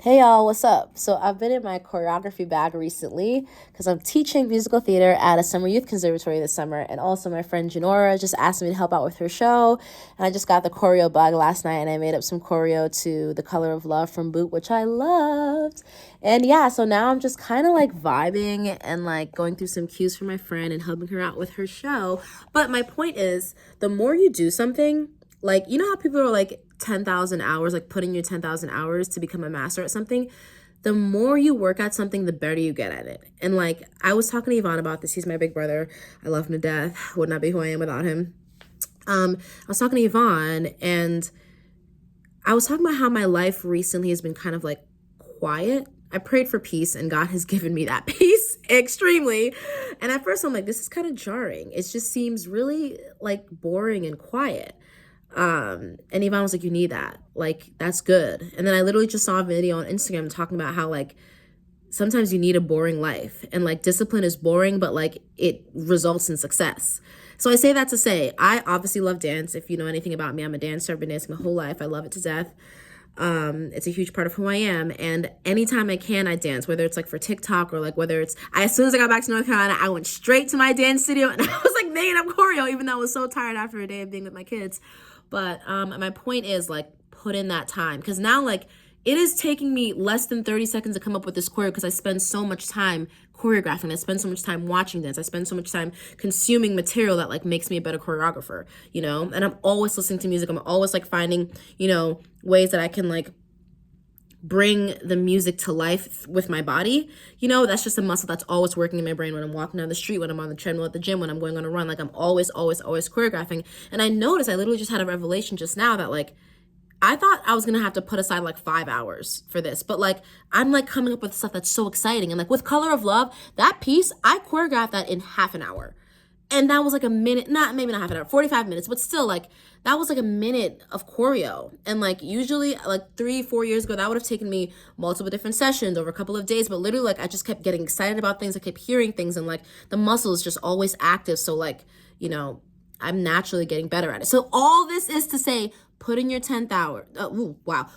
Hey y'all, what's up? So I've been in my choreography bag recently because I'm teaching musical theater at a summer youth conservatory this summer, and also my friend Janora just asked me to help out with her show, and I just got the choreo bug last night, and I made up some choreo to The Color of Love from Boot, which I loved. And yeah, so now I'm just kind of like vibing and like going through some cues for my friend and helping her out with her show. But my point is, the more you do something, like, you know how people are like 10,000 hours, like putting your 10,000 hours to become a master at something? The more you work at something, the better you get at it. And like, I was talking to Yvonne about this. He's my big brother. I love him to death. Would not be who I am without him. I was talking to Yvonne, and I was talking about how my life recently has been kind of like quiet. I prayed for peace, and God has given me that peace extremely. And at first I'm like, this is kind of jarring. It just seems really like boring and quiet. And Yvonne was like, you need that. Like, that's good. And then I literally just saw a video on Instagram talking about how like sometimes you need a boring life, and like discipline is boring, but like it results in success. So I say that to say, I obviously love dance. If you know anything about me, I'm a dancer. I've been dancing my whole life. I love it to death. It's a huge part of who I am. And anytime I can, I dance, whether it's like for TikTok or like whether it's, as soon as I got back to North Carolina, I went straight to my dance studio and I was like making up choreo, even though I was so tired after a day of being with my kids. But my point is like, put in that time, because now like it is taking me less than 30 seconds to come up with this choreo because I spend so much time choreographing. I spend so much time watching dance. I spend so much time consuming material that like makes me a better choreographer, you know? And I'm always listening to music. I'm always like finding, ways that I can like bring the music to life with my body. That's just a muscle that's always working in my brain when I'm walking down the street, when I'm on the treadmill at the gym, when I'm going on a run. Like I'm always choreographing. And I noticed, I literally just had a revelation just now that like, I thought I was gonna have to put aside like 5 hours for this, but like I'm like coming up with stuff that's so exciting. And like with Color of Love, that piece, I choreographed that in half an hour. And that was like a minute, maybe not half an hour, 45 minutes, but still like that was like a minute of choreo. And like usually like 3-4 years ago, that would have taken me multiple different sessions over a couple of days. But literally like I just kept getting excited about things. I kept hearing things, and like the muscle is just always active. So like, I'm naturally getting better at it. So all this is to say, put in your 10,000 hours.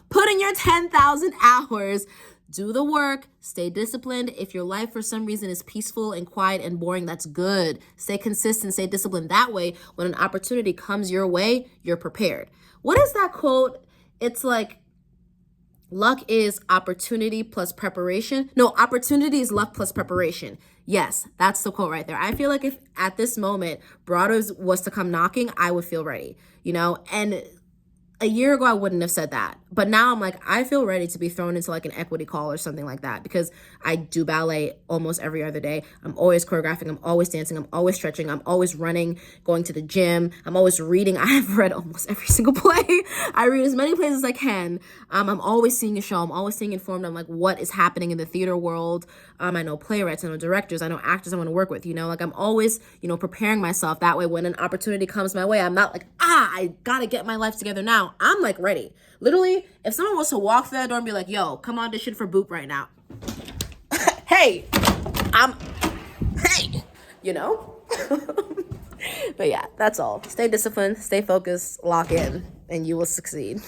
Put in your 10,000 hours. Do the work, stay disciplined. If your life for some reason is peaceful and quiet and boring, that's good. Stay consistent, stay disciplined. That way, when an opportunity comes your way, you're prepared. What is that quote? It's like, luck is opportunity plus preparation. No, opportunity is luck plus preparation. Yes, that's the quote right there. I feel like if at this moment Broadway was to come knocking, I would feel ready, And a year ago, I wouldn't have said that. But now I'm like, I feel ready to be thrown into like an equity call or something like that, because I do ballet almost every other day. I'm always choreographing. I'm always dancing. I'm always stretching. I'm always running, going to the gym. I'm always reading. I have read almost every single play. I read as many plays as I can. I'm always seeing a show. I'm always staying informed on like what is happening in the theater world. I know playwrights. I know directors. I know actors I want to work with. Like I'm always, preparing myself. That way, when an opportunity comes my way, I'm not like, I gotta get my life together now. I'm like ready. Literally, if someone was to walk through that door and be like, yo, come audition for Boop right now. hey, you know? But yeah, that's all. Stay disciplined, stay focused, lock in, and you will succeed.